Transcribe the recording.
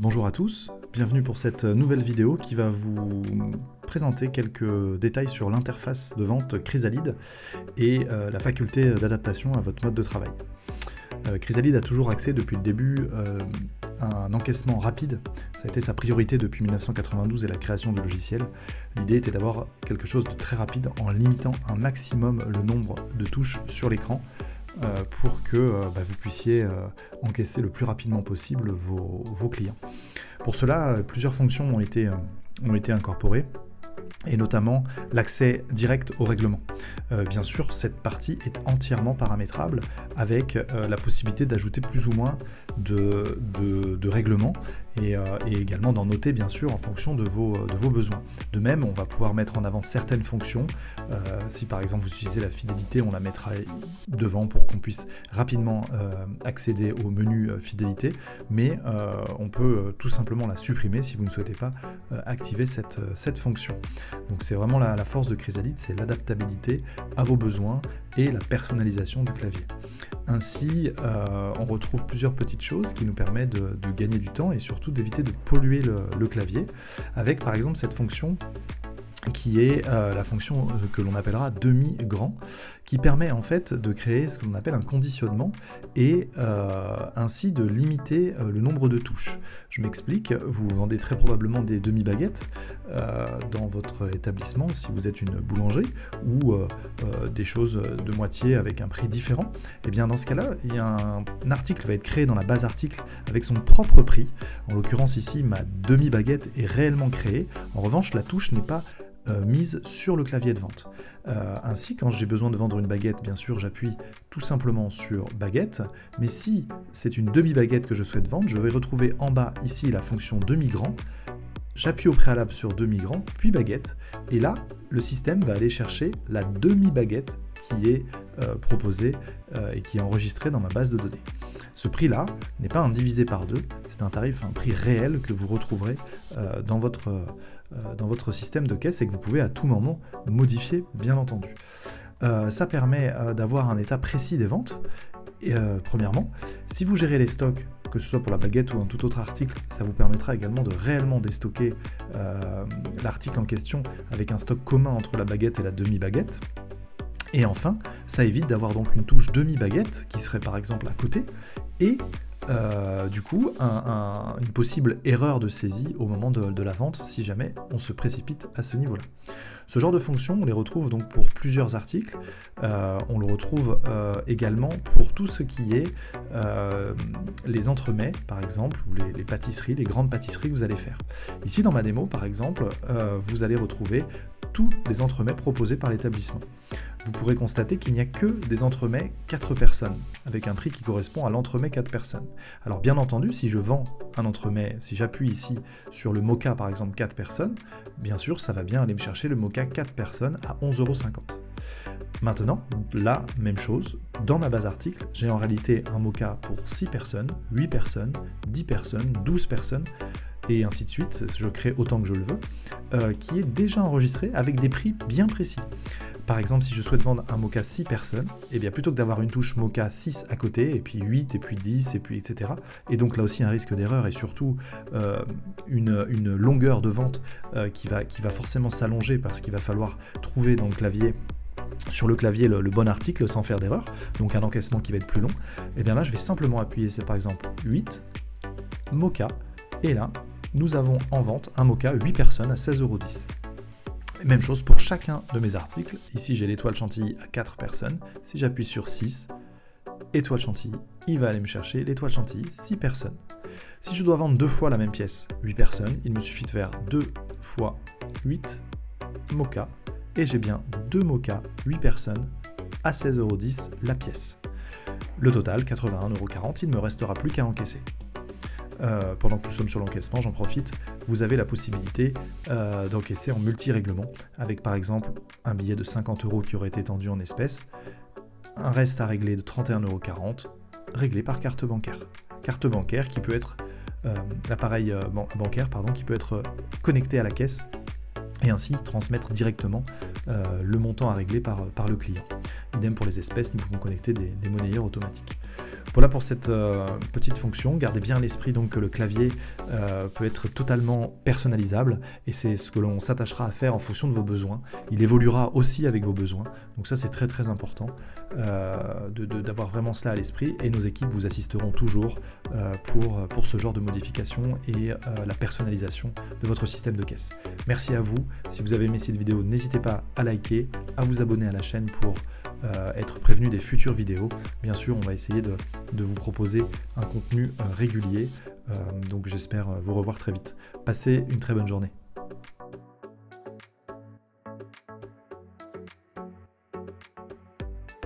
Bonjour à tous, bienvenue pour cette nouvelle vidéo qui va vous présenter quelques détails sur l'interface de vente Chrysalide et la faculté d'adaptation à votre mode de travail. Chrysalide a toujours axé depuis le début un encaissement rapide, ça a été sa priorité depuis 1992 et la création du logiciel. L'idée était d'avoir quelque chose de très rapide en limitant un maximum le nombre de touches sur l'écran pour que vous puissiez encaisser le plus rapidement possible vos clients. Pour cela, plusieurs fonctions ont été incorporées, et notamment l'accès direct au règlement. Bien sûr, cette partie est entièrement paramétrable avec la possibilité d'ajouter plus ou moins de règlements et également d'en noter bien sûr en fonction de vos besoins. De même, on va pouvoir mettre en avant certaines fonctions. Si par exemple vous utilisez la fidélité, on la mettra devant pour qu'on puisse rapidement accéder au menu fidélité, mais on peut tout simplement la supprimer si vous ne souhaitez pas activer cette fonction. Donc c'est vraiment la force de Chrysalide, c'est l'adaptabilité à vos besoins et la personnalisation du clavier. Ainsi, on retrouve plusieurs petites choses qui nous permettent de gagner du temps et surtout d'éviter de polluer le clavier, avec par exemple cette fonction qui est la fonction que l'on appellera demi-grand, qui permet en fait de créer ce que l'on appelle un conditionnement et ainsi de limiter le nombre de touches. Je m'explique, vous vendez très probablement des demi-baguettes dans votre établissement si vous êtes une boulangerie ou des choses de moitié avec un prix différent. Et bien dans ce cas-là, il y a un article qui va être créé dans la base article avec son propre prix. En l'occurrence ici, ma demi-baguette est réellement créée. En revanche, la touche n'est pas mise sur le clavier de vente. Ainsi, quand j'ai besoin de vendre une baguette, bien sûr, j'appuie tout simplement sur baguette, mais si c'est une demi-baguette que je souhaite vendre, je vais retrouver en bas ici la fonction demi-grand, j'appuie au préalable sur demi-grand, puis baguette, et là, le système va aller chercher la demi-baguette qui est proposée et qui est enregistrée dans ma base de données. Ce prix-là n'est pas un divisé par deux, c'est un prix réel que vous retrouverez dans votre système de caisse et que vous pouvez à tout moment modifier, bien entendu. Ça permet d'avoir un état précis des ventes. Premièrement, si vous gérez les stocks, que ce soit pour la baguette ou un tout autre article, ça vous permettra également de réellement déstocker l'article en question avec un stock commun entre la baguette et la demi-baguette. Et enfin, ça évite d'avoir donc une touche demi-baguette qui serait par exemple à côté et du coup une possible erreur de saisie au moment de la vente si jamais on se précipite à ce niveau-là. Ce genre de fonctions, on les retrouve donc pour plusieurs articles. On le retrouve également pour tout ce qui est les entremets, par exemple, ou les pâtisseries, les grandes pâtisseries que vous allez faire. Ici, dans ma démo, par exemple, vous allez retrouver tous les entremets proposés par l'établissement. Vous pourrez constater qu'il n'y a que des entremets 4 personnes, avec un prix qui correspond à l'entremet 4 personnes. Alors bien entendu, si je vends un entremet, si j'appuie ici sur le moka par exemple 4 personnes, bien sûr ça va bien aller me chercher le moka 4 personnes à 11,50 €. Maintenant, la même chose, dans ma base article, j'ai en réalité un moka pour 6 personnes, 8 personnes, 10 personnes, 12 personnes, et ainsi de suite, je crée autant que je le veux, qui est déjà enregistré avec des prix bien précis. Par exemple, si je souhaite vendre un moka 6 personnes, et bien plutôt que d'avoir une touche moka 6 à côté, et puis 8, et puis 10, et puis etc., et donc là aussi un risque d'erreur, et surtout une longueur de vente qui va forcément s'allonger, parce qu'il va falloir trouver dans le clavier, sur le clavier le bon article sans faire d'erreur, donc un encaissement qui va être plus long, et bien là je vais simplement appuyer, c'est par exemple 8, moka, et là, nous avons en vente un moka 8 personnes à 16,10 €. Même chose pour chacun de mes articles. Ici, j'ai l'étoile chantilly à 4 personnes. Si j'appuie sur 6, étoile chantilly, il va aller me chercher l'étoile chantilly 6 personnes. Si je dois vendre 2 fois la même pièce, 8 personnes, il me suffit de faire 2 fois 8 moka, et j'ai bien 2 moka 8 personnes à 16,10 € la pièce. Le total, 81,40 €, il ne me restera plus qu'à encaisser. Pendant que nous sommes sur l'encaissement, j'en profite, vous avez la possibilité d'encaisser en multi-règlement, avec par exemple un billet de 50 € qui aurait été tendu en espèces, un reste à régler de 31,40 €, réglé par carte bancaire. Carte bancaire qui peut être, l'appareil bancaire qui peut être connecté à la caisse et ainsi transmettre directement le montant à régler par le client. Idem pour les espèces, nous pouvons connecter des monnayeurs automatiques. Voilà pour cette petite fonction. Gardez bien à l'esprit donc que le clavier peut être totalement personnalisable et c'est ce que l'on s'attachera à faire en fonction de vos besoins. Il évoluera aussi avec vos besoins. Donc ça c'est très très important d'avoir vraiment cela à l'esprit et nos équipes vous assisteront toujours pour ce genre de modification et la personnalisation de votre système de caisse. Merci à vous. Si vous avez aimé cette vidéo, n'hésitez pas à liker, à vous abonner à la chaîne pour être prévenu des futures vidéos. Bien sûr, on va essayer de vous proposer un contenu régulier. Donc j'espère vous revoir très vite. Passez une très bonne journée.